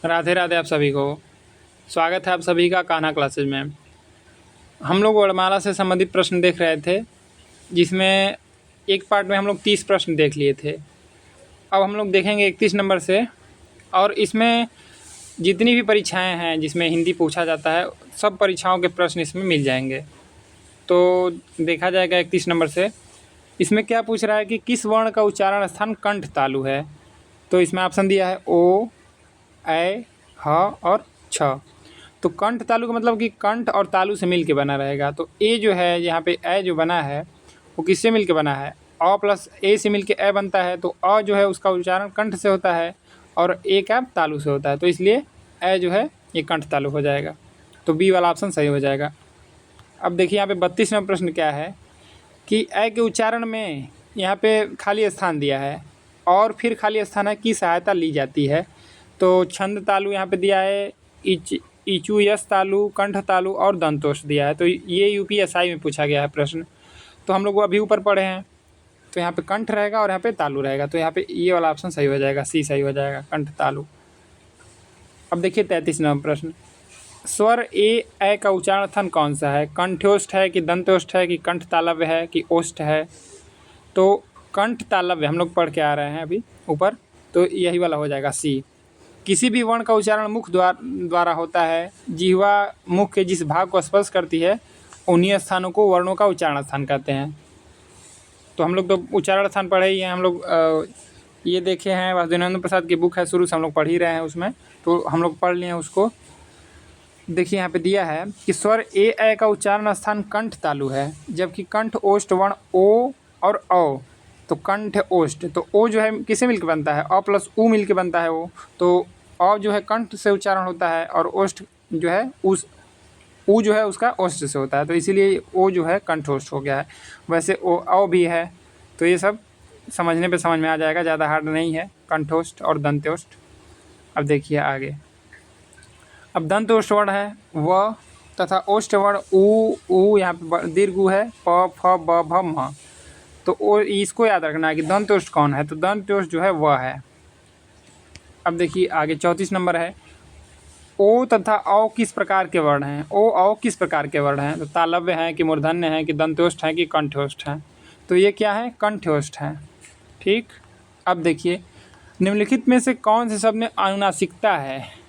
राधे राधे आप सभी को। स्वागत है आप सभी का कान्हा क्लासेज में। हम लोग वर्णमाला से संबंधित प्रश्न देख रहे थे, जिसमें एक पार्ट में हम लोग 30 प्रश्न देख लिए थे। अब हम लोग देखेंगे 31 नंबर से, और इसमें जितनी भी परीक्षाएं हैं जिसमें हिंदी पूछा जाता है, सब परीक्षाओं के प्रश्न इसमें मिल जाएंगे। तो देखा जाएगा 31 नंबर से। इसमें क्या पूछ रहा है कि किस वर्ण का उच्चारण स्थान कंठ तालु है। तो इसमें ऑप्शन दिया है ओ, ए, ह और छ। तो कंठ तालु का मतलब कि कंठ और तालु से मिल के बना रहेगा। तो ए जो है, यहाँ पे ए जो बना है वो किससे मिल के बना है? अ प्लस ए से मिल के ए बनता है। तो अ जो है उसका उच्चारण कंठ से होता है और ए का तालु से होता है। तो इसलिए ए जो है ये कंठ तालु हो जाएगा। तो बी वाला ऑप्शन सही हो जाएगा। अब देखिए यहाँ पे 32 नंबर प्रश्न क्या है कि ए के उच्चारण में यहाँ पे खाली स्थान दिया है और फिर खाली स्थान की सहायता ली जाती है। तो छंद तालु यहाँ पे दिया है, इचू यस तालु, कंठ तालु और दंतोष दिया है। तो ये यूपीएसआई में पूछा गया है प्रश्न। तो हम लोग वो अभी ऊपर पढ़े हैं। तो यहाँ पे कंठ रहेगा और यहाँ पे तालु रहेगा। तो यहाँ पे ये वाला ऑप्शन सही हो जाएगा, सी सही हो जाएगा, कंठ तालु। अब देखिए 33 नंबर प्रश्न। स्वर ए का उच्चारण स्थान कौन सा है? कंठ्योष्ठ है कि दंतोष्ठ है कि कंठ तालव्य है कि ओष्ठ है? तो कंठ तालव्य हम लोग पढ़ के आ रहे हैं अभी ऊपर, तो यही वाला हो जाएगा सी। किसी भी वर्ण का उच्चारण मुख द्वारा होता है। जिह्वा मुख के जिस भाग को स्पर्श करती है उन्हीं स्थानों को वर्णों का उच्चारण स्थान कहते हैं। तो हम लोग तो उच्चारण स्थान पढ़े ही हैं। हम लोग ये देखे हैं, वासुदेवानंद प्रसाद की बुक है, शुरू से हम लोग पढ़ ही रहे हैं उसमें, तो हम लोग पढ़ लिए हैं उसको। देखिए यहाँ पे दिया है कि स्वर ए का उच्चारण स्थान कंठ तालु है, जबकि कंठ ओष्ठ वर्ण ओ और औ। तो कंठ ओष्ठ, तो ओ जो है किसे मिलकर बनता है? अ प्लस उ मिलकर बनता है वो। तो अ जो है कंठ से उच्चारण होता है और ओष्ठ जो है उस उ जो है उसका ओष्ठ से होता है। तो इसीलिए ओ जो है कंठोष्ठ हो गया है। वैसे ओ औ भी है। तो ये सब समझने पे समझ में आ जाएगा, ज़्यादा हार्ड नहीं है, कंठोष्ठ और दंत्योष्ठ। अब देखिए आगे। अब दंतोष्ठ वर्ण है व तथा ओष्ठ वर्ण उ यहाँ पे दीर्घ उ है, प फ ब भ म। तो इसको याद रखना है कि दंतोष्ठ कौन है। तो दंतोष्ठ जो है वह है। अब देखिए आगे 34 नंबर है। ओ तथा औ किस प्रकार के वर्ण हैं? ओ औ किस प्रकार के वर्ण हैं? तो तालव्य हैं कि मूर्धन्य हैं कि दंतोष्ठ हैं कि कंठोष्ठ हैं? तो ये क्या है? कंठोष्ठ हैं। ठीक। अब देखिए निम्नलिखित में से कौन से शब्द में अनुनासिकता है?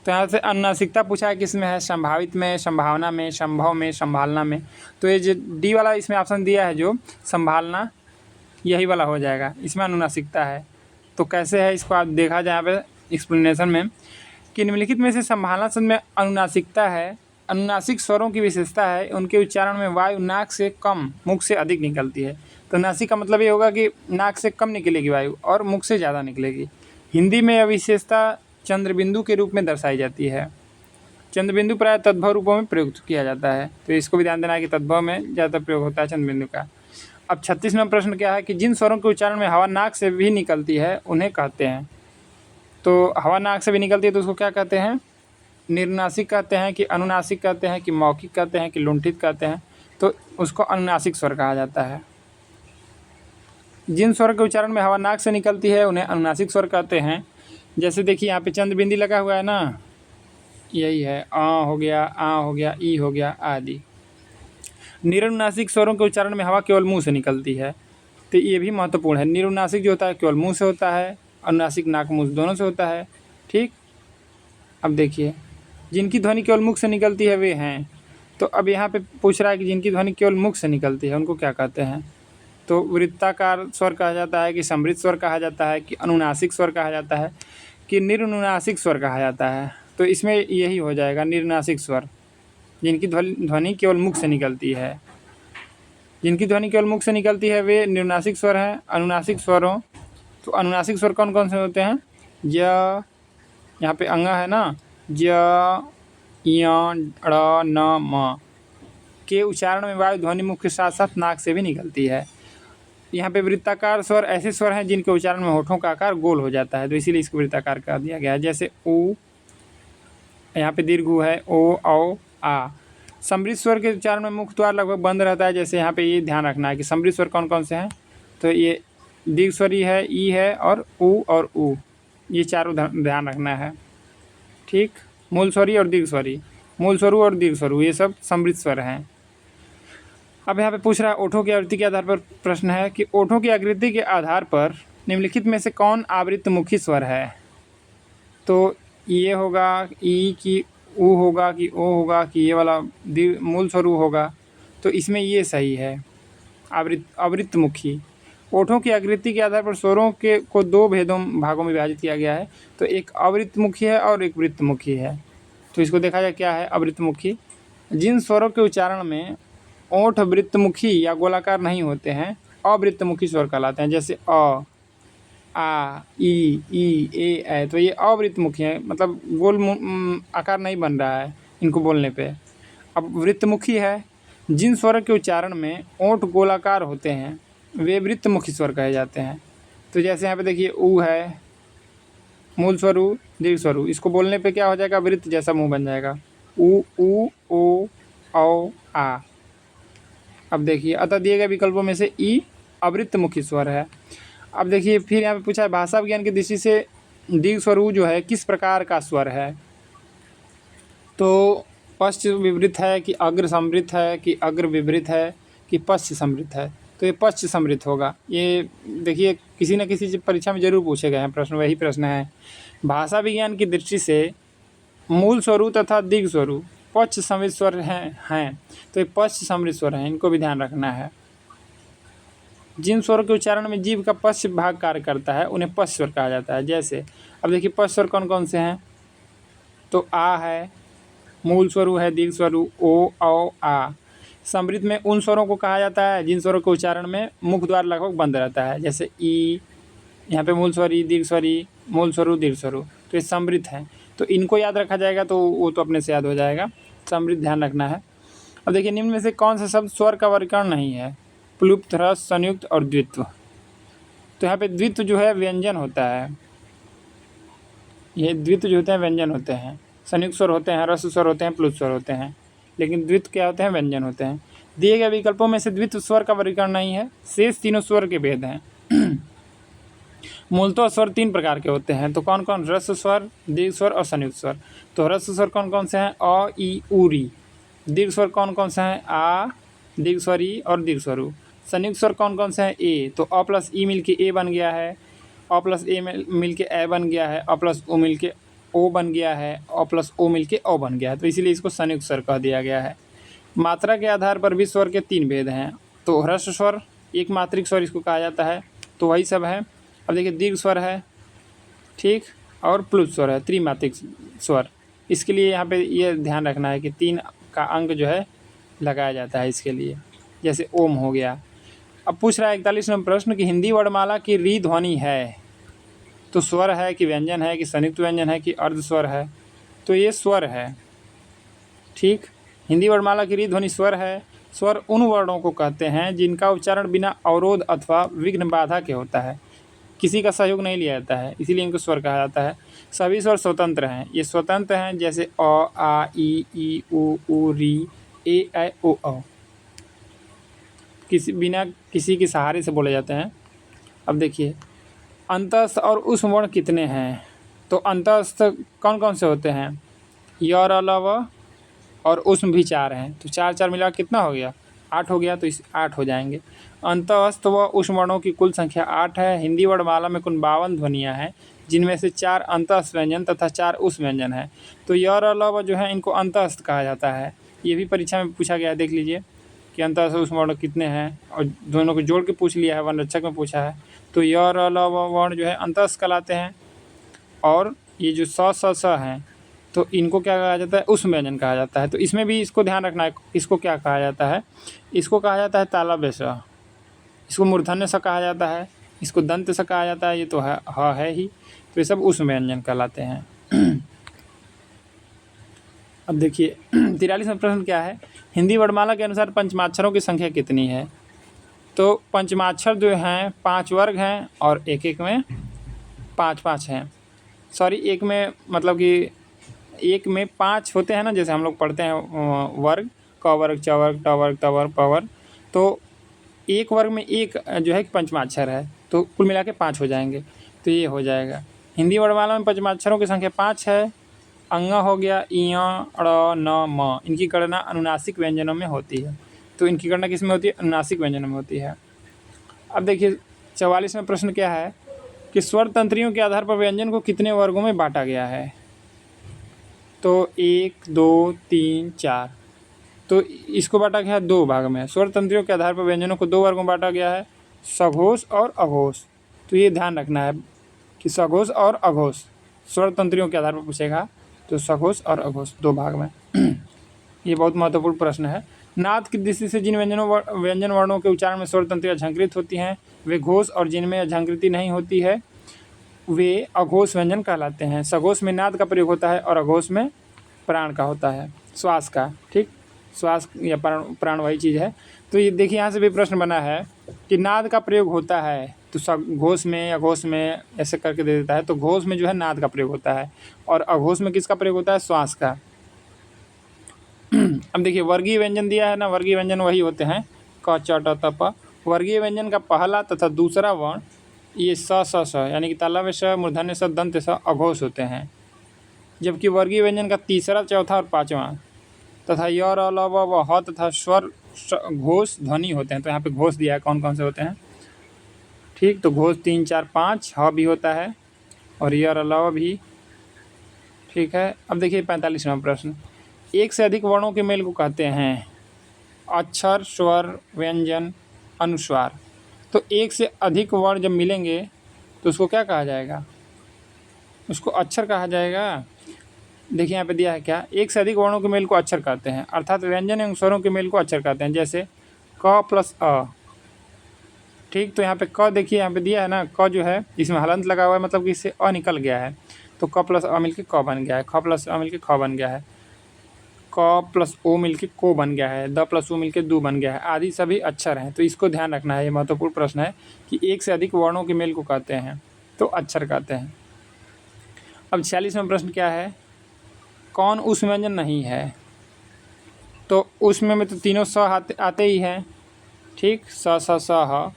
तो यहाँ से अनुनासिकता पूछा है, किस में है? संभावित में, संभावना में, संभव में, संभालना में। तो ये जो डी वाला इसमें ऑप्शन दिया है जो संभालना, यही वाला हो जाएगा, इसमें अनुनासिकता है। तो कैसे है इसको आप देखा जाए यहाँ पे एक्सप्लेनेशन में कि निम्नलिखित में से संभालना शब्द में अनुनासिकता है। अनुनासिक स्वरों की विशेषता है उनके उच्चारण में वायु नाक से कम मुख से अधिक निकलती है। तो नासिक का मतलब ये होगा कि नाक से कम निकलेगी वायु और मुख से ज़्यादा निकलेगी। हिंदी में यह विशेषता चंद्रबिंदु के रूप में दर्शाई जाती है। चंद्रबिंदु प्राय तद्भव रूपों में प्रयुक्त किया जाता है। तो इसको भी ध्यान देना है कि तद्भव में ज़्यादा प्रयोग होता है चंद्रबिंदु का। अब 36 नंबर प्रश्न क्या है कि जिन स्वरों के उच्चारण में हवा नाक से भी निकलती है उन्हें कहते हैं। तो हवा नाक से भी निकलती है तो उसको क्या कहते हैं? निर्नासिक कहते हैं कि अनुनासिक कहते हैं कि मौखिक कहते हैं कि लुंठित कहते हैं? तो उसको अनुनासिक स्वर कहा जाता है। जिन स्वर के उच्चारण में हवा नाक से निकलती है उन्हें अनुनासिक स्वर कहते हैं। जैसे देखिए यहाँ पे चंद्रबिंदी लगा हुआ है ना, यही है, हो गया, ई हो गया आदि। निरनुनासिक स्वरों के उच्चारण में हवा केवल मुंह से निकलती है। तो ये भी महत्वपूर्ण है। निरनुनासिक जो होता है केवल मुंह से होता है, अनुनासिक नाक मुंह दोनों से होता है। ठीक। अब देखिए जिनकी ध्वनि केवल मुख से निकलती है वे हैं। तो अब यहाँ पे पूछ रहा है कि जिनकी ध्वनि केवल मुख से निकलती है उनको क्या कहते हैं? तो वृत्ताकार स्वर कहा जाता है कि समृद्ध स्वर कहा जाता है कि अनुनासिक स्वर कहा जाता है कि निरनुनासिक स्वर कहा जाता है? तो इसमें यही हो जाएगा निरनुनासिक स्वर, जिनकी ध्वनि केवल मुख से निकलती है। जिनकी ध्वनि केवल मुख से निकलती है वे निरनुनासिक स्वर हैं। अनुनासिक स्वरों, तो अनुनासिक स्वर कौन कौन से होते हैं? ज, यहाँ पे अंगा है ना, ज, य, ड़, न, म के उच्चारण में वायु ध्वनि मुख के साथ साथ नाक से भी निकलती है। यहाँ पे वृत्ताकार स्वर ऐसे स्वर हैं जिनके उच्चारण में होठों का आकार गोल हो जाता है, तो इसीलिए इसको वृत्ताकार कर दिया गया है। जैसे उ, यहाँ पे दीर्घ उ है, ओ, औ, आ। समृद्ध स्वर के उच्चारण में मुख द्वार लगभग बंद रहता है। जैसे यहाँ पे ये ध्यान रखना है कि समृद्ध स्वर कौन कौन से हैं। तो ये दीर्घ स्वर है, ई है और उ और उ। ये चारों ध्यान रखना है। ठीक, मूल स्वरी और दीर्घ स्वरी, मूल स्वरू और दीर्घ स्वरू ये सब समृद्ध स्वर हैं। अब यहाँ पे पूछ रहा है ओठों की आवृत्ति के आधार पर प्रश्न है कि ओठों की आवृत्ति के आधार पर निम्नलिखित में से कौन आवृत्तमुखी स्वर है। तो ये होगा ई कि ऊ होगा कि ओ होगा कि ये वाला मूल स्वरू होगा। तो इसमें ये सही है, आवृत्तमुखी। ओठों की आकृति के आधार पर स्वरों के को दो भागों में विभाजित किया गया है। तो एक आवृत्तमुखी है और एक वृत्तमुखी है। तो इसको देखा जाए क्या है आवृत्तमुखी। जिन स्वरों के उच्चारण में ओठ वृत्तमुखी या गोलाकार नहीं होते हैं अवृत्तमुखी स्वर कहलाते हैं। जैसे अ, आ, ई, ए। तो ये अवृत्तमुखी है, मतलब गोल आकार नहीं बन रहा है इनको बोलने पे। अब वृत्तमुखी है, जिन स्वरों के उच्चारण में ओठ गोलाकार होते हैं वे वृत्तमुखी स्वर कहे जाते हैं। तो जैसे यहाँ पे देखिए ऊ है, मूल स्वरू दीर्घ स्वरू, इसको बोलने पे क्या हो जाएगा, वृत्त जैसा मुंह बन जाएगा, ऊ ओ औ आ। अब देखिए अतः दिए गए विकल्पों में से ई अवृत्तमुखी स्वर है। अब देखिए फिर यहाँ पे पूछा है भाषा विज्ञान की दृष्टि से दीर्घ स्वरू जो है किस प्रकार का स्वर है। तो पश्च विवृत है कि अग्र समृत है कि अग्र विवृत है कि पश्च समृत है। तो ये पश्च समृत होगा। ये देखिए किसी न किसी परीक्षा में जरूर पूछे गए हैं प्रश्न, वही प्रश्न है। भाषा विज्ञान की दृष्टि से मूल स्वरू तथा दीर्घ स्वरू पश्च समृत स्वर हैं। तो ये पश्च समृत स्वर हैं, इनको भी ध्यान रखना है। जिन स्वरों के उच्चारण में जीभ का पश्च भाग कार्य करता है उन्हें पश्च स्वर कहा जाता है। जैसे अब देखिए पश्च स्वर कौन कौन से हैं। तो आ है, मूल स्वरू है दीर्घ स्वरू ओ औ आ। समृद्ध में उन स्वरों को कहा जाता है जिन स्वरों के उच्चारण में मुख द्वार लगभग बंद रहता है। जैसे ई, यहाँ पे मूल स्वरी दीर्घ स्वरी, मूल स्वरू दीर्घ स्वरू, तो ये समृद्ध हैं। तो इनको याद रखा जाएगा तो वो तो अपने से याद हो जाएगा। समृद्ध ध्यान रखना है। अब देखिए निम्न में से कौन सा शब्द स्वर का वर्गीकरण नहीं है। प्लुप्त, ह्रस्व, संयुक्त और द्वित्व। तो यहाँ पे द्वित्व जो है व्यंजन होता है, ये द्वित्व जो होते हैं व्यंजन होते हैं। संयुक्त स्वर होते हैं, ह्रस्व स्वर होते हैं, प्लुप्त स्वर होते हैं, लेकिन द्वित्व क्या होते हैं, व्यंजन होते हैं। दिए गए विकल्पों में से द्वित्व स्वर का वर्गीकरण नहीं है। शेष तीनों स्वर के भेद हैं। मूलतः स्वर तीन प्रकार के होते हैं। तो कौन कौन, ह्रस्व स्वर, दीर्घ स्वर और संयुक्त स्वर। तो ह्रस्व स्वर कौन कौन से हैं, अ ई उ री। दीर्घ स्वर कौन कौन से हैं, आ, दीर्घ स्वरी और दीर्घ स्वरू। संयुक्त स्वर कौन कौन से हैं, ए। तो अ प्लस ई मिल के ए बन गया है, अ प्लस ए मिल के ए बन गया है, अ प्लस ओ मिल के ओ बन गया है, अ प्लस ओ मिल के ओ बन गया है। तो इसीलिए इसको संयुक्त स्वर कह दिया गया है। मात्रा के आधार पर भी स्वर के तीन भेद हैं। तो ह्रस्व स्वर, एक मात्रिक स्वर इसको कहा जाता है। तो वही सब है। अब देखिए दीर्घ स्वर है, ठीक, और प्लुप्त स्वर है, त्रिमात्रिक स्वर। इसके लिए यहाँ पे ये ध्यान रखना है कि तीन का अंक जो है लगाया जाता है इसके लिए। जैसे ओम हो गया। अब पूछ रहा है 41 नंबर प्रश्न कि हिंदी वर्णमाला की री ध्वनि है तो स्वर है कि व्यंजन है कि संयुक्त व्यंजन है कि अर्ध स्वर है। तो ये स्वर है, ठीक। हिंदी वर्णमाला की री ध्वनि स्वर है। स्वर उन वर्णों को कहते हैं जिनका उच्चारण बिना अवरोध अथवा विघ्न बाधा के होता है, किसी का सहयोग नहीं लिया जाता है, इसीलिए इनको स्वर कहा जाता है। सभी स्वर स्वतंत्र हैं, ये स्वतंत्र हैं। जैसे अ आ ई उ री ए ऐ ओ औ, बिना किसी के सहारे से बोले जाते हैं। अब देखिए अंतस्थ और उष्म वर्ण कितने हैं। तो अंतस्थ कौन कौन से होते हैं, य र ल व, और उष्म भी 4 हैं। तो 4 मिला कितना हो गया, 8 हो गया। तो इस 8 हो जाएंगे। अंतस्थ व उष्म वर्णों की कुल संख्या 8 है। हिंदी वर्णमाला में कुल 52 ध्वनियाँ हैं, जिनमें से 4 अंतस्थ व्यंजन तथा 4 उष्म व्यंजन है। तो य र ल व जो है इनको अंतस्थ कहा जाता है। ये भी परीक्षा में पूछा गया है, देख लीजिए कि अंतस्थ उष्म वर्ण कितने हैं, और दोनों को जोड़ के पूछ लिया है, वन रक्षक में पूछा है। तो य र ल व वर्ण जो है अंतस्थ कहलाते हैं। और ये जो स हैं तो इनको क्या कहा जाता है, उष्म व्यंजन कहा जाता है। तो इसमें भी इसको ध्यान रखना है, इसको क्या कहा जाता है, इसको कहा जाता है तालव्य स, इसको मूर्धन्य स कहा जाता है, इसको दंत स कहा जाता है। ये तो है ही। तो ये सब उष्म व्यंजन कहलाते हैं। अब देखिए 43वां प्रश्न क्या है, हिंदी वर्णमाला के अनुसार पंचमाक्षरों की संख्या कितनी है। तो पंचमाक्षर जो हैं 5 वर्ग हैं और एक एक में 5 हैं। सॉरी, एक में मतलब कि एक में 5 होते हैं ना, जैसे हम लोग पढ़ते हैं वर्ग, क वर्ग, च वर्ग, ट वर्ग, त वर्ग, प वर्ग। तो एक वर्ग में एक जो है पंचमाक्षर है, तो कुल मिला के 5 हो जाएंगे। तो ये हो जाएगा। हिंदी वर्णमाला में पंचमाक्षरों की संख्या 5 है। अंग हो गया इय, ड़, न, म, इनकी गणना अनुनासिक व्यंजनों में होती है। तो इनकी गणना किस में होती है? अनुनासिक व्यंजनों में होती है। अब देखिए 44वां प्रश्न क्या है कि स्वर तंत्रियों के आधार पर व्यंजन को कितने वर्गों में बांटा गया है? तो 1, 2, 3, 4। तो इसको बांटा गया है 2 भाग में। स्वर तंत्रियों के आधार पर व्यंजनों को 2 वर्गों में बांटा गया है, सघोष और अघोष। तो ये ध्यान रखना है कि सघोष और अघोष स्वर तंत्रियों के आधार पर पूछेगा, तो सघोष और अघोष 2 भाग में। ये बहुत महत्वपूर्ण प्रश्न है। नाद की दृष्टि से जिन व्यंजन वर्णों के उच्चारण में स्वर तंत्रियाँ झंकृत होती हैं वे घोष, और जिनमें झंकृति नहीं होती है वे अघोष व्यंजन कहलाते हैं। सघोष में नाद का प्रयोग होता है और अघोष में प्राण का होता है, श्वास का। ठीक, श्वास या प्राण वही चीज़ है। तो ये देखिए यहाँ से भी प्रश्न बना है कि नाद का प्रयोग होता है, तो घोष में अघोष में ऐसे करके दे देता है। तो घोष में जो है नाद का प्रयोग होता है और अघोष में किसका प्रयोग होता है? श्वास का। अब देखिए वर्गीय व्यंजन दिया है ना, वर्गीय व्यंजन वही होते हैं क, च, ट, त, प। वर्गीय व्यंजन का पहला तथा दूसरा वर्ण ये स, स, स यानी कि तालव्य स, मूर्धन्य स, दंत स अघोष होते हैं। जबकि वर्गीय व्यंजन का तीसरा, चौथा और पाँचवां तथा य, र, ल, व, ह तथा स्वर घोष ध्वनि होते हैं। तो यहाँ पे घोष दिया है कौन कौन से होते हैं। ठीक, तो घोष 3, 4, 5 ह भी होता है और य, र, ल भी। ठीक है। अब देखिए 45वां प्रश्न, एक से अधिक वर्णों के मेल को कहते हैं अक्षर, स्वर, व्यंजन, अनुस्वार। तो एक से अधिक वर्ण जब मिलेंगे तो उसको क्या कहा जाएगा? उसको अक्षर कहा जाएगा। देखिए यहाँ पे दिया है क्या, एक से अधिक वर्णों के मेल को अक्षर कहते हैं, अर्थात व्यंजन एवं स्वरों के मेल को अक्षर कहते हैं। जैसे क प्लस अ। ठीक, तो यहाँ पे क देखिए यहाँ पे दिया है ना, क जो है इसमें हलंत लगा हुआ है, मतलब कि इससे अ निकल गया है, तो क प्लस अ मिलके क बन गया है, ख प्लस अ मिलके ख बन गया है, क प्लस ओ मिलके को बन गया है, द प्लस ओ मिलके दू बन गया है, आदि सभी अक्षर हैं। तो इसको ध्यान रखना है, ये महत्वपूर्ण प्रश्न है कि एक से अधिक वर्णों के मेल को कहते हैं तो अक्षर कहते हैं। अब 46वां प्रश्न क्या है, कौन उस व्यंजन नहीं है? तो उसमें में तो तीनों स आते ही हैं। ठीक, स, स, स, ह,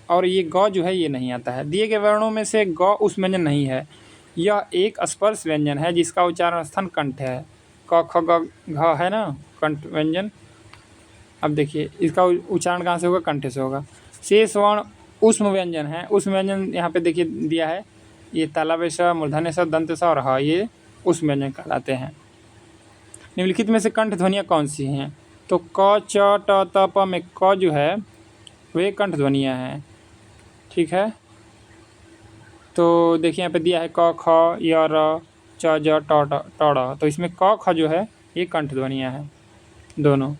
और ये ग जो है ये नहीं आता है। दिए गए वर्णों में से ग उस व्यंजन नहीं है। यह एक स्पर्श व्यंजन है जिसका उच्चारण स्थान कंठ है। क, ख, ग, घ है ना कंठ व्यंजन। अब देखिए इसका उच्चारण कहाँ से होगा? कंठ से होगा। शेष वर्ण उष्म व्यंजन है। उष्म व्यंजन यहाँ पे देखिए दिया है, ये तालव्य स, मूर्धन्य स, दंत स और ह, ये उष्म व्यंजन कहलाते हैं। निम्नलिखित में से कंठ ध्वनियाँ कौन सी हैं? तो क, च, ट, त, प में क जो है वे कंठ ध्वनियाँ हैं। ठीक है, तो देखिए यहाँ पे दिया है क, ख, य, र, च, ज, ट, ट, ड़। तो इसमें क, ख जो है ये कंठ ध्वनियाँ हैं दोनों।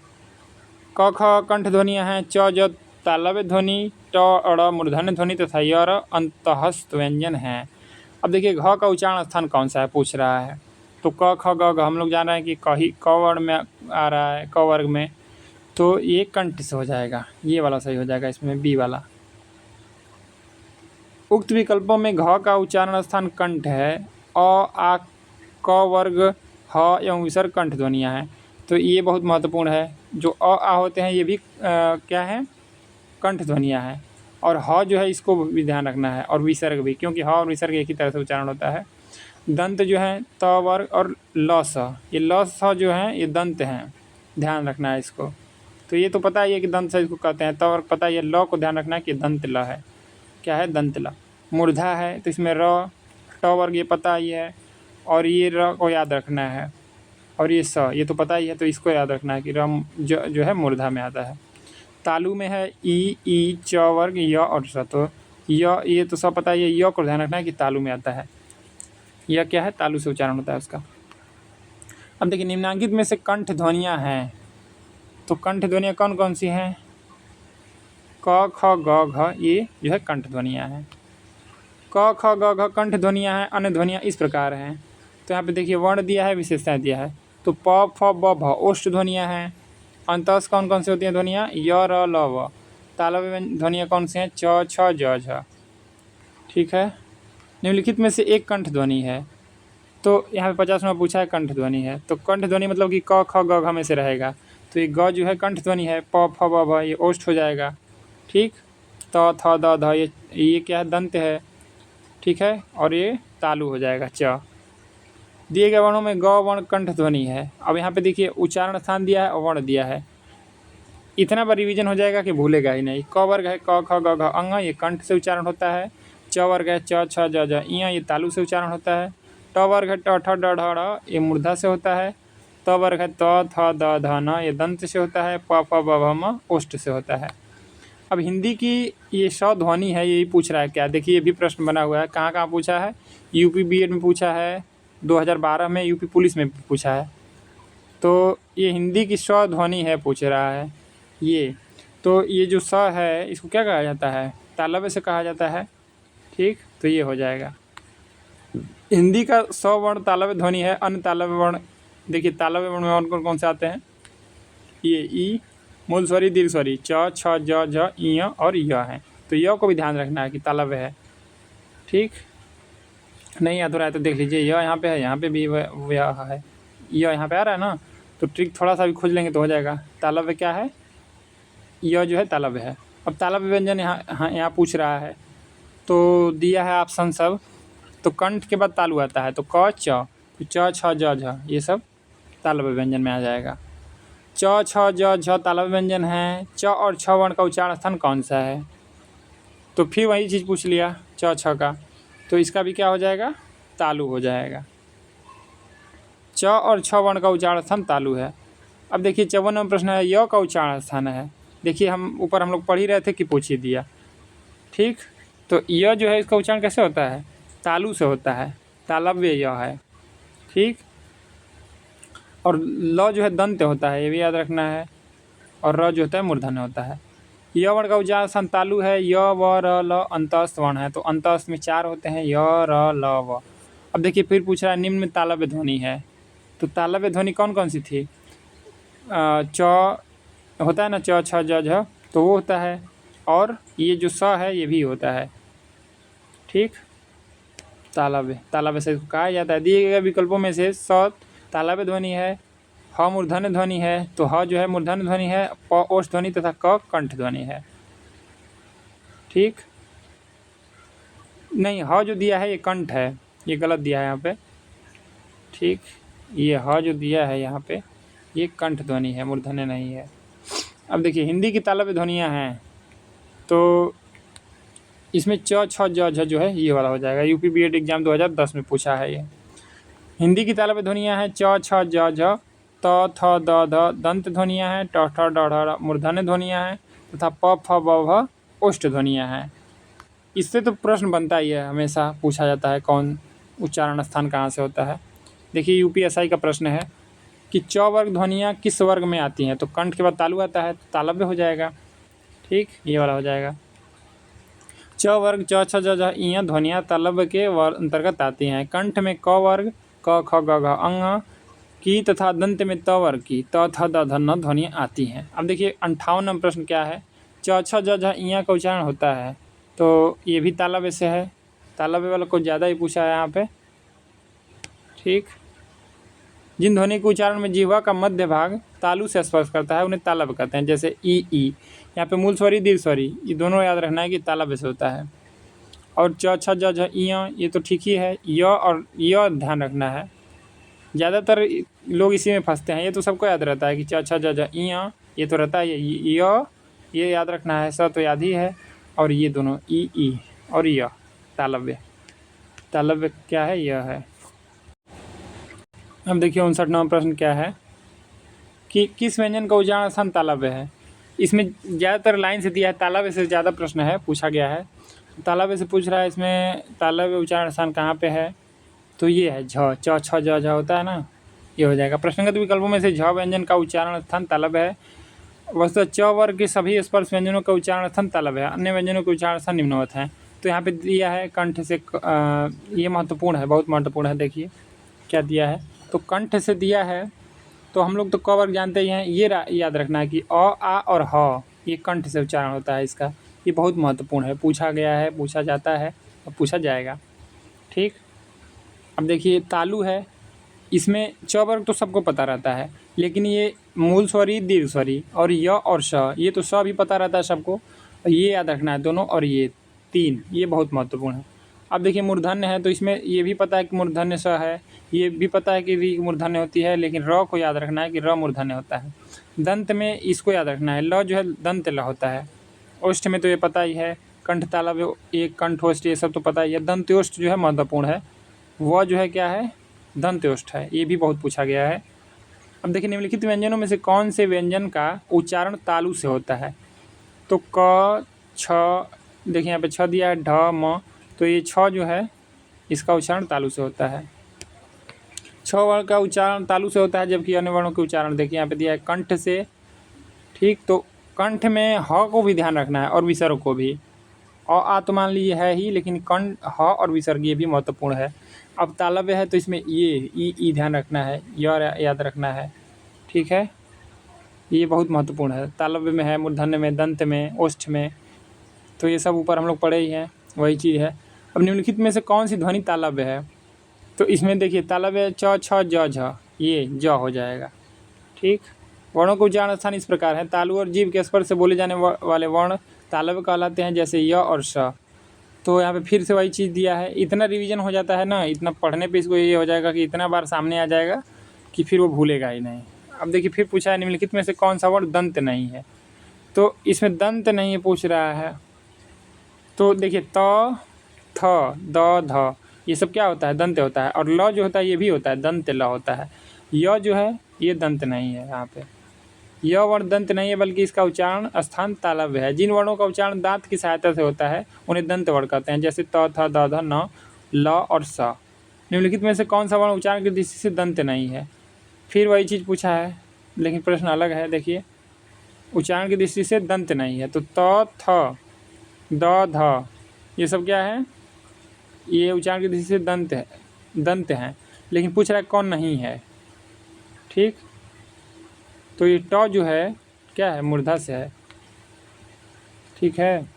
क, ख कंठ ध्वनियाँ हैं, च, ज तालव्य ध्वनि, ट, अड़ मूर्धन्य ध्वनि तथा य, र अंतःस्थ व्यंजन हैं। अब देखिए घ का उच्चारण स्थान कौन सा है पूछ रहा है। तो क, ख, ग, घ हम लोग जान रहे हैं कि क वर्ण में आ रहा है, क वर्ग में, तो ये कंठ से हो जाएगा, ये वाला सही हो जाएगा इसमें, बी वाला। उक्त विकल्पों में घ का उच्चारण स्थान कंठ है। अ, आ, क वर्ग, ह एवं विसर्ग कंठ ध्वनियाँ हैं। तो ये बहुत महत्वपूर्ण है। जो अ, आ होते हैं ये भी क्या है? कंठ ध्वनियाँ हैं। और ह जो है इसको भी ध्यान रखना है, और विसर्ग भी, क्योंकि ह और विसर्ग एक ही तरह से उच्चारण होता है। दंत जो है त वर्ग और ल स, ये ल स जो हैं ये दंत हैं, ध्यान रखना है इसको। तो ये तो पता ही है कि दंत से इसको कहते हैं, त वर्ग पता है, ये ल को ध्यान रखना है कि दंत ल है। क्या है? दंत ल। मूर्धा है तो इसमें र, ट वर्ग ये पता ही है, और ये र को याद रखना है, और ये स ये तो पता ही है, तो इसको याद रखना है कि रम जो है मूर्धा में आता है। तालु में है ई, च वर्ग, य और स। तो ये तो सब पता ही है, य को ध्यान रखना है कि तालु में आता है। यह क्या है? तालु से उच्चारण होता है उसका। अब देखिए निम्नांकित में से कंठ ध्वनियाँ हैं, तो कंठ ध्वनियाँ कौन कौन सी हैं? क, ख, ग, घ ये जो है कंठ ध्वनियाँ हैं। क, ख, ग, घ कंठ ध्वनियाँ हैं। अन्य ध्वनियाँ इस प्रकार हैं। तो यहाँ पे देखिए वर्ण दिया है, विशेषताएं दिया है। तो प, फ, ब, भ ओष्ठ ध्वनियाँ हैं। अंतस कौन कौन सी होती हैं ध्वनियाँ? य, र, ल, व। तालव्य ध्वनियाँ कौन सी हैं? च, छ, ज, झ। ठीक है। निम्नलिखित में से एक कंठ ध्वनि है। तो यहाँ पे 50वां पूछा है कंठ ध्वनि है, तो कंठ ध्वनि मतलब कि क, ख, ग, घ में से रहेगा। तो ये ग जो है कंठ ध्वनि है। प, फ, ब, भ ये ओष्ठ हो जाएगा। ठीक, त, थ, द, ध ये क्या है? दंत है। ठीक है, और ये तालु हो जाएगा च। दिए गए वर्णों में ग वर्ण कंठ ध्वनि है। अब यहाँ पे देखिए उच्चारण स्थान दिया है और वर्ण दिया है, इतना बार रिवीजन हो जाएगा कि भूलेगा ही नहीं। क वर्ग है क ख ग घ अंग, ये कंठ से उच्चारण होता है। च वर्ग है च छ ज झ इं, ये तालु से उच्चारण होता है। ट वर्ग है ट ठ ड ढ ढ़, ये मूर्धा से होता है। त वर्ग है त थ द ध न, ये दंत से होता है। प फ ब भ म ओष्ठ से होता है। अब हिंदी की ये स ध्वनि है, यही पूछ रहा है क्या। देखिए ये भी प्रश्न बना हुआ है, कहाँ कहाँ पूछा है, यूपी बीएड में पूछा है, 2012 में यूपी पुलिस में पूछा है। तो ये हिंदी की स ध्वनि है पूछ रहा है ये। तो ये जो स है इसको क्या कहा जाता है, तालव्य से कहा जाता है। ठीक, तो ये हो जाएगा। हिंदी का स वर्ण तालव्य ध्वनि है। अन्य तालव्य वर्ण देखिए, तालव्य वर्ण में कौन कौन से आते हैं, ये ई, मूल स्वरी, दीर्घ स्वरी, च छ ज झ इं और य है। तो य को भी ध्यान रखना है कि तालव्य है। ठीक, नहीं याद हो रहा है तो देख लीजिए, य यहाँ पे है, यहाँ पे भी यह है, य यहाँ पे आ रहा है ना, तो ट्रिक थोड़ा सा भी खोज लेंगे तो हो जाएगा। तालव्य क्या है, य जो है तालव्य है। अब तालव्य व्यंजन यहाँ पूछ रहा है, तो दिया है ऑप्शन सब। तो कंठ के बाद तालु आता है, तो क च, तो च छ ज झ, ये सब तालव्य व्यंजन में आ जाएगा। च छ ज झ तालव्य व्यंजन है। च और छ वर्ण का उच्चारण स्थान कौन सा है, तो फिर वही चीज़ पूछ लिया च छ का, तो इसका भी क्या हो जाएगा, तालु हो जाएगा। च और छ वर्ण का उच्चारण स्थान तालु है। अब देखिए 54वां प्रश्न है, य का उच्चारण स्थान है। देखिए हम ऊपर हम लोग पढ़ ही रहे थे कि पूछ ही दिया। ठीक, तो य जो है इसका उच्चारण कैसे होता है, तालु से होता है, तालव्य य है। ठीक, और ल जो है दंत होता है, ये भी याद रखना है। और र जो होता है मूर्धन्य होता है। य वर्ण का उच्चारण स्थान तालु है। य व र ल अंतस्थ वर्ण है, तो अंतस्थ में 4 होते हैं, य र ल व। अब देखिए फिर पूछ रहा है निम्न में तालव्य ध्वनि है, तो तालव्य ध्वनि कौन कौन सी थी, च होता है ना, च छ ज झ, तो वो होता है। और ये जो स है ये भी होता है। ठीक, तालव्य से इसको कहा जाता है। दिए गए विकल्पों में से स तालव्य ध्वनि है, ह मूर्धन्य ध्वनि है, तो ह जो है मूर्धन्य ध्वनि है, प ओष्ठ ध्वनि तथा क कंठ ध्वनि है। ठीक, नहीं, ह जो दिया है ये कंठ है, ये गलत दिया है यहाँ पे। ठीक, ये ह जो दिया है यहाँ पे ये कंठ ध्वनि है, मूर्धन्य नहीं है। अब देखिए हिंदी की तालव्य ध्वनियाँ हैं, तो इसमें च छ ज झ जो है ये वाला हो जाएगा। यूपी बीएड एग्जाम 2010 में पूछा है ये। हिंदी की तालव्य ध्वनियाँ हैं च छ ज झ, त थ द ध दंत ध्वनियाँ हैं, ट ठ ड ढ मूर्धन्य ध्वनियाँ हैं तथा प फ ब भ ओष्ठ ध्वनियाँ हैं। इससे तो प्रश्न बनता ही है, हमेशा पूछा जाता है कौन उच्चारण स्थान कहाँ से होता है। देखिए यूपीएसआई का प्रश्न है कि च वर्ग ध्वनियाँ किस वर्ग में आती हैं, तो कंठ के बाद तालु आता है, तो तालव्य हो जाएगा। ठीक, ये वाला हो जाएगा। च वर्ग च छ ज झ इं ध्वनियाँ तालव्य के अंतर्गत आती हैं। कंठ में क वर्ग क ख ग घ अंग की तथा दंत में त वर्ग की त थ द ध न ध्वनियाँ आती हैं। अब देखिए 58वां प्रश्न क्या है, च छ ज झ इं का उच्चारण होता है, तो ये भी तालव्य से है। तालव्य वाला को ज़्यादा ही पूछा है यहाँ पे। ठीक, जिन ध्वनि के उच्चारण में जिह्वा का मध्य भाग तालु से स्पर्श करता है उन्हें तालव्य कहते हैं, जैसे ई। यहाँ पे मूल स्वरी, दीर्घ स्वरी, ये दोनों याद रखना है कि तालव्य से होता है। और च छ ज झ इं, ये तो ठीक ही है। य और य ध्यान रखना है, ज़्यादातर लोग इसी में फंसते हैं। ये तो सबको याद रहता है कि च छ ज झ इं, ये तो रहता है। ये याद रखना है, स तो याद ही है। और ये दोनों ई और य तालव्य क्या है, यह है। अब देखिए 59वां प्रश्न क्या है कि किस व्यंजन का उच्चारण स्थान तालव्य है। इसमें ज़्यादातर लाइन से दिया है, तालव्य से ज़्यादा प्रश्न है पूछा गया है। तालव्य से पूछ रहा है, इसमें तालव्य उच्चारण स्थान कहाँ पे है, तो ये है झ, च छ ज झ होता है ना, ये हो जाएगा। प्रश्नगत विकल्पों में से झ व्यंजन का उच्चारण स्थान तालव्य है। वस्तुतः च वर्ग के सभी स्पर्श व्यंजनों का उच्चारण स्थान तालव्य है, अन्य व्यंजनों के उच्चारण स्थान निम्नवत हैं। तो यहाँ पे दिया है कंठ से, ये महत्वपूर्ण है, बहुत महत्वपूर्ण है। देखिए क्या दिया है, तो कंठ से दिया है, तो हम लोग तो क वर्ग जानते ही हैं। ये याद रखना है कि अ, आ और ह ये कंठ से उच्चारण होता है इसका। ये बहुत महत्वपूर्ण है, पूछा गया है, पूछा जाता है और पूछा जाएगा। ठीक, अब देखिए तालु है, इसमें च वर्ग तो सबको पता रहता है, लेकिन ये मूल स्वरी, दीर्घ स्वरी और य और श, ये तो स भी पता रहता है सबको, ये याद रखना है दोनों। और ये 3, ये बहुत महत्वपूर्ण है। अब देखिए मूर्धन्य है तो इसमें ये भी पता है कि मूर्धन्य स है, ये भी पता है कि री मूर्धन्य होती है, लेकिन र को याद रखना है कि र मूर्धन्य होता है। दंत में इसको याद रखना है, ल जो है दंत ल होता है। ओष्ठ में तो ये पता ही है, कंठ तालव्य एक कंठोष्ठ ये सब तो पता ही है। दंत्योष्ठ जो है महत्वपूर्ण है, वह जो है क्या है, दंत्योष्ठ है, ये भी बहुत पूछा गया है। अब देखिए निम्नलिखित व्यंजनों में से कौन से व्यंजन का उच्चारण तालु से होता है? तो क, छ, देखिए यहाँ पे छ दिया है, ढ, म, तो ये छ जो है इसका उच्चारण तालु से होता है। छ वर्ण का उच्चारण तालु से होता है, जबकि अन्य वर्णों के उच्चारण देखिए यहाँ पे दिया है कंठ से। ठीक, तो कंठ में ह को भी ध्यान रखना है और विसर्ग को भी। आ तो मान लीजिए है ही, लेकिन कंठ, ह और विसर्ग ये भी महत्वपूर्ण है। अब तालव्य है तो इसमें ये ई ध्यान रखना है, याद रखना है। ठीक है, ये बहुत महत्वपूर्ण है। तालव्य में है, मूर्धन्य में, दंत में, ओष्ठ में, तो ये सब ऊपर हम लोग पढ़े ही हैं, वही चीज़ है। अब निम्नलिखित में से कौन सी ध्वनि तालव्य है? तो इसमें देखिए तालव्य च, छ, ज, झ, ये ज हो जाएगा। ठीक, वर्णों के उच्चारण स्थान इस प्रकार है। तालु और जीभ के स्पर्श से बोले जाने वाले वर्ण तालव्य कहलाते हैं, जैसे य और श। तो यहाँ पे फिर से वही चीज़ दिया है। इतना रिवीजन हो जाता है ना, इतना पढ़ने पे इसको ये हो जाएगा कि इतना बार सामने आ जाएगा कि फिर वो भूलेगा ही नहीं। अब देखिए फिर पूछा है निम्नलिखित में से कौन सा वर्ण दंत नहीं है? तो इसमें दंत नहीं है पूछ रहा है। तो देखिए त, थ, द, ध, ये सब क्या होता है, दंत होता है। और ल जो होता है ये भी होता है, दंत ल होता है। य जो है ये दंत नहीं है, यहाँ पे यह वर्ण दंत नहीं है, बल्कि इसका उच्चारण स्थान तालव्य है। जिन वर्णों का उच्चारण दांत की सहायता से होता है उन्हें दंत वर्ण कहते हैं, जैसे त, थ, द, ध, न, ल और स। निम्नलिखित में से कौन सा वर्ण उच्चारण की दृष्टि से दंत नहीं है? फिर वही चीज़ पूछा है, लेकिन प्रश्न अलग है। देखिए उच्चारण की दृष्टि से दंत नहीं है, तो त, थ, द, ध, ये सब क्या है, ये उच्चारण की दृष्टि से दंत हैं, लेकिन पूछ रहा है कौन नहीं है। ठीक, तो ये ट जो है क्या है, मूर्धा से है। ठीक है,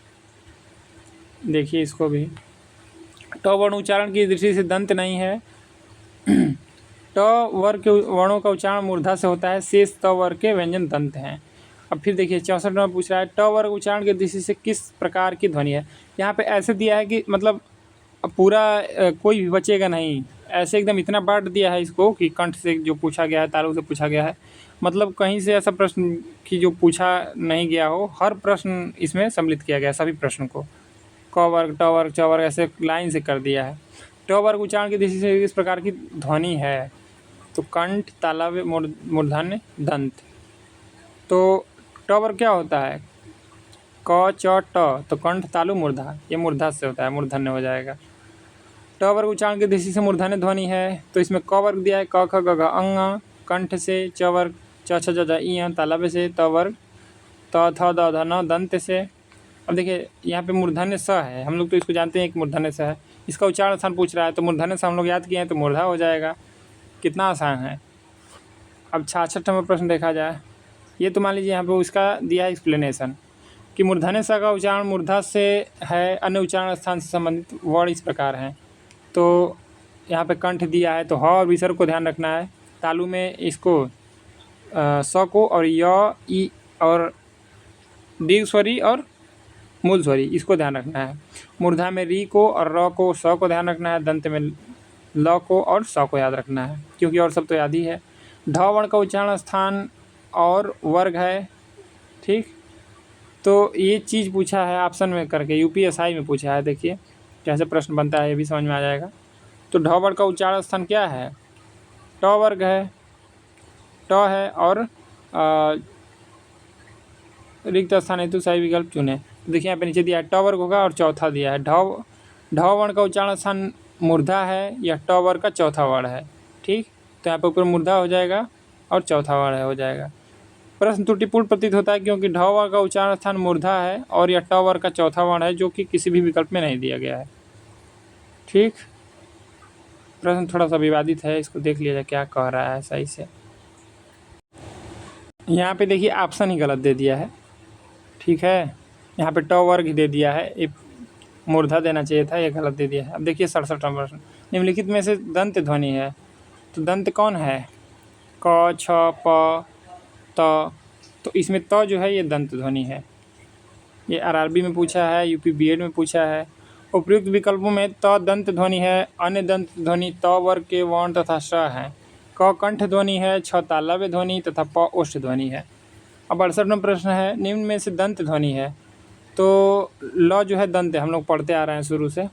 देखिए इसको भी, ट वर्ण उच्चारण की दृष्टि से दंत नहीं है। ट वर्ग के वर्णों का उच्चारण मूर्धा से होता है, शेष त वर्ग के व्यंजन दंत हैं। अब फिर देखिए 64 नंबर पूछ रहा है, ट वर्ग उच्चारण की दृष्टि से किस प्रकार की ध्वनि है? यहाँ पे ऐसे दिया है कि मतलब पूरा कोई भी बचेगा नहीं, ऐसे एकदम इतना बांट दिया है इसको कि कंठ से जो पूछा गया है, तालु से पूछा गया है, मतलब कहीं से ऐसा प्रश्न कि जो पूछा नहीं गया हो, हर प्रश्न इसमें सम्मिलित किया गया है, सभी प्रश्न को। क वर्ग, ट वर्ग, च वर्ग ऐसे लाइन से कर दिया है। ट वर्ग उच्चारण की दृष्टि से इस प्रकार की ध्वनि है, तो कंठ, तालव्य, मूर्धन्य, दंत। तो ट वर्ग क्या होता है, क, च, ट, तो कंठ, तालु, मूर्धा, ये मूर्धा से होता है, मूर्धन्य हो जाएगा। ट वर्ग उच्चारण की दृष्टि से मूर्धन्य ध्वनि है, तो इसमें क वर्ग दिया है, क, ख, ग, घ, अंग, कंठ से, च वर्ग, च, छ, ज, झ, इ, तालव्य से, त वर्ग, त, थ, द, ध, न, दंत से। अब देखिए यहाँ पे मूर्धन्य स है, हम लोग तो इसको जानते हैं कि मूर्धन्य स है, इसका उच्चारण स्थान पूछ रहा है, तो मूर्धन्य स हम लोग याद किए हैं तो मूर्धा हो जाएगा। कितना आसान है। अब 66 नंबर प्रश्न देखा जाए, ये तो मान लीजिए यहाँ पे उसका दिया है एक्सप्लेनेशन कि मूर्धन्य स का उच्चारण मूर्धा से है, अन्य उच्चारण स्थान से संबंधित वर्ण इस प्रकार हैं। तो यहाँ पे कंठ दिया है, तो ह और विसर्ग को ध्यान रखना है। तालु में इसको स को और य, ई और दीर्घ स्वरी और मूल स्वरी, इसको ध्यान रखना है। मूर्धा में री को और र को, स को ध्यान रखना है। दंत में ल को और स को याद रखना है, क्योंकि और सब तो याद ही है। ढ वर्ण का उच्चारण स्थान और वर्ग है। ठीक, तो ये चीज़ पूछा है ऑप्शन में करके, यूपीएसआई में पूछा है। देखिए कैसे प्रश्न बनता है, ये भी समझ में आ जाएगा। तो ढ वर्ग का उच्चारण स्थान क्या है, ट वर्ग है, ट है, और रिक्त स्थान हेतु सही विकल्प चुने। देखिए यहाँ पे नीचे दिया है ट वर्ग होगा, और चौथा दिया है ढ वर्ण का उच्चारण स्थान मूर्धा है, या ट वर्ग का चौथा वर्ण है। ठीक, तो यहाँ पे ऊपर मूर्धा हो जाएगा और चौथा वर्ण हो जाएगा। प्रश्न त्रुटिपूर्ण प्रतीत होता है क्योंकि ढ वर्ग का उच्चारण स्थान मूर्धा है और यह ट वर्ग का चौथा वर्ण है, जो कि किसी भी विकल्प में नहीं दिया गया है। ठीक, प्रश्न थोड़ा सा विवादित है, इसको देख लिया जाए क्या कह रहा है सही से। यहाँ पे देखिए ऑप्शन ही गलत दे दिया है। ठीक है, यहाँ पे ट वर्ग ही दे दिया है, ये मूर्धा देना चाहिए था, ये गलत दे दिया है। अब देखिए 67 नंबर प्रश्न, निम्नलिखित में से दंत ध्वनि है, तो दंत कौन है, क, छ, प, त, तो इसमें त जो है ये दंत ध्वनि है। ये आरआरबी में पूछा है, यूपी बीएड में पूछा है, उपयुक्त विकल्पों में त दंत ध्वनि है, अन्य दंत ध्वनि त वर्ग के वर्ण तथा श है, क कंठ ध्वनि है, छ तालव्य ध्वनि तथा प ओष्ठ ध्वनि है। अब 68वां प्रश्न है, निम्न में से दंत ध्वनि है। तो ल जो है दंत है, हम लोग पढ़ते आ रहे हैं शुरू से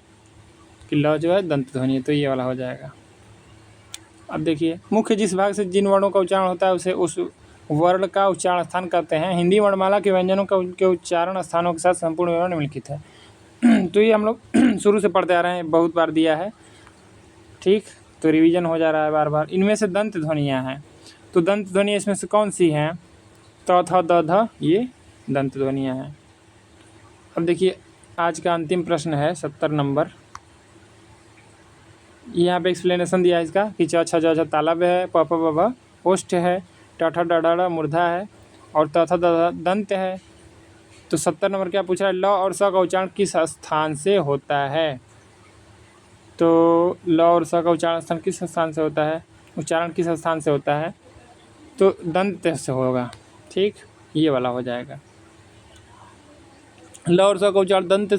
कि ल जो है दंत ध्वनि है, तो ये वाला हो जाएगा। अब देखिए, मुख्य जिस भाग से जिन वर्णों का उच्चारण होता है उसे उस वर्ण का उच्चारण स्थान कहते हैं। हिंदी वर्णमाला के व्यंजनों का उनके उच्चारण स्थानों के साथ संपूर्ण विवरण निम्नलिखित है। तो ये हम लोग शुरू से पढ़ते आ रहे हैं, बहुत बार दिया है, ठीक, तो रिवीजन हो जा रहा है बार बार। इनमें से दंत ध्वनियाँ हैं, तो दंत ध्वनि इसमें से कौन सी हैं? त थ द ध, ये दंत ध्वनियाँ हैं। अब देखिए, आज का अंतिम प्रश्न है 70 नंबर। यहाँ पे एक्सप्लेनेशन दिया है इसका कि च छ ज झ तालव्य है, प प ब भ ओष्ठ है, ट ठ ड ढ ड़ मूर्धा है और त थ द ध दंत है। तो 70 नंबर क्या पूछ रहा है? ल और स का उच्चारण किस स्थान से होता है? तो ल और स का उच्चारण स्थान किस स्थान से होता है? उच्चारण किस स्थान से होता है? तो दंत से होगा, ठीक, ये वाला हो जाएगा। ल और स का उच्चारण दंत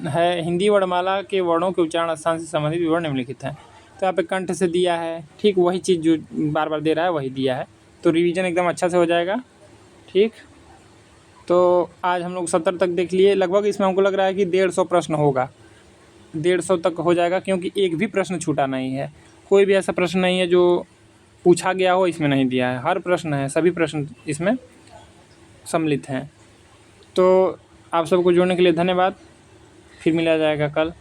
है। हिंदी वर्णमाला के वर्णों के उच्चारण स्थान से संबंधित विवरण निम्नलिखित है। तो यहाँ पे कंठ से दिया है, ठीक, वही चीज़ जो बार बार दे रहा है वही दिया है, तो रिवीजन एकदम अच्छा से हो जाएगा, ठीक। तो आज हम लोग 70 तक देख लिए। लगभग इसमें हमको लग रहा है कि 150 प्रश्न होगा, 150 तक हो जाएगा, क्योंकि एक भी प्रश्न छूटा नहीं है। कोई भी ऐसा प्रश्न नहीं है जो पूछा गया हो इसमें नहीं दिया है, हर प्रश्न है, सभी प्रश्न इसमें सम्मिलित हैं। तो आप सबको जुड़ने के लिए धन्यवाद। फिर मिला जाएगा कल।